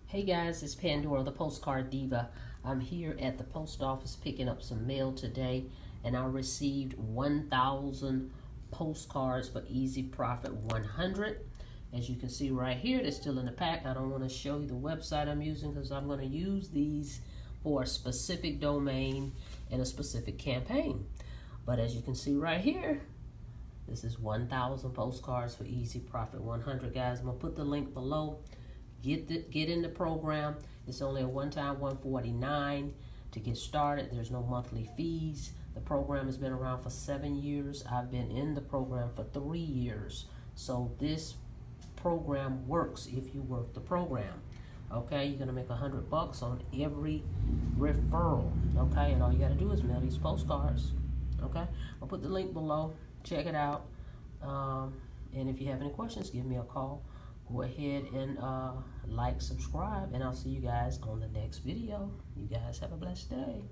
Hey guys, it's Pandora, the Postcard Diva. I'm here at the post office picking up some mail today, and I received 1,000 postcards for Easy Profit 100. As you can see right here, they're still in the pack. I don't want to show you the website I'm using because I'm going to use these for a specific domain and a specific campaign. But as you can see right here, this is 1,000 postcards for Easy Profit 100, guys. I'm going to put the link below. Get in the program. It's only a one-time $149 to get started. There's no monthly fees. The program has been around for 7 years. I've been in the program for 3 years. So this program works if you work the program. Okay, you're gonna make $100 on every referral. Okay, and all you gotta do is mail these postcards. Okay, I'll put the link below. Check it out. And if you have any questions, give me a call. Go ahead and like, subscribe, and I'll see you guys on the next video. You guys have a blessed day.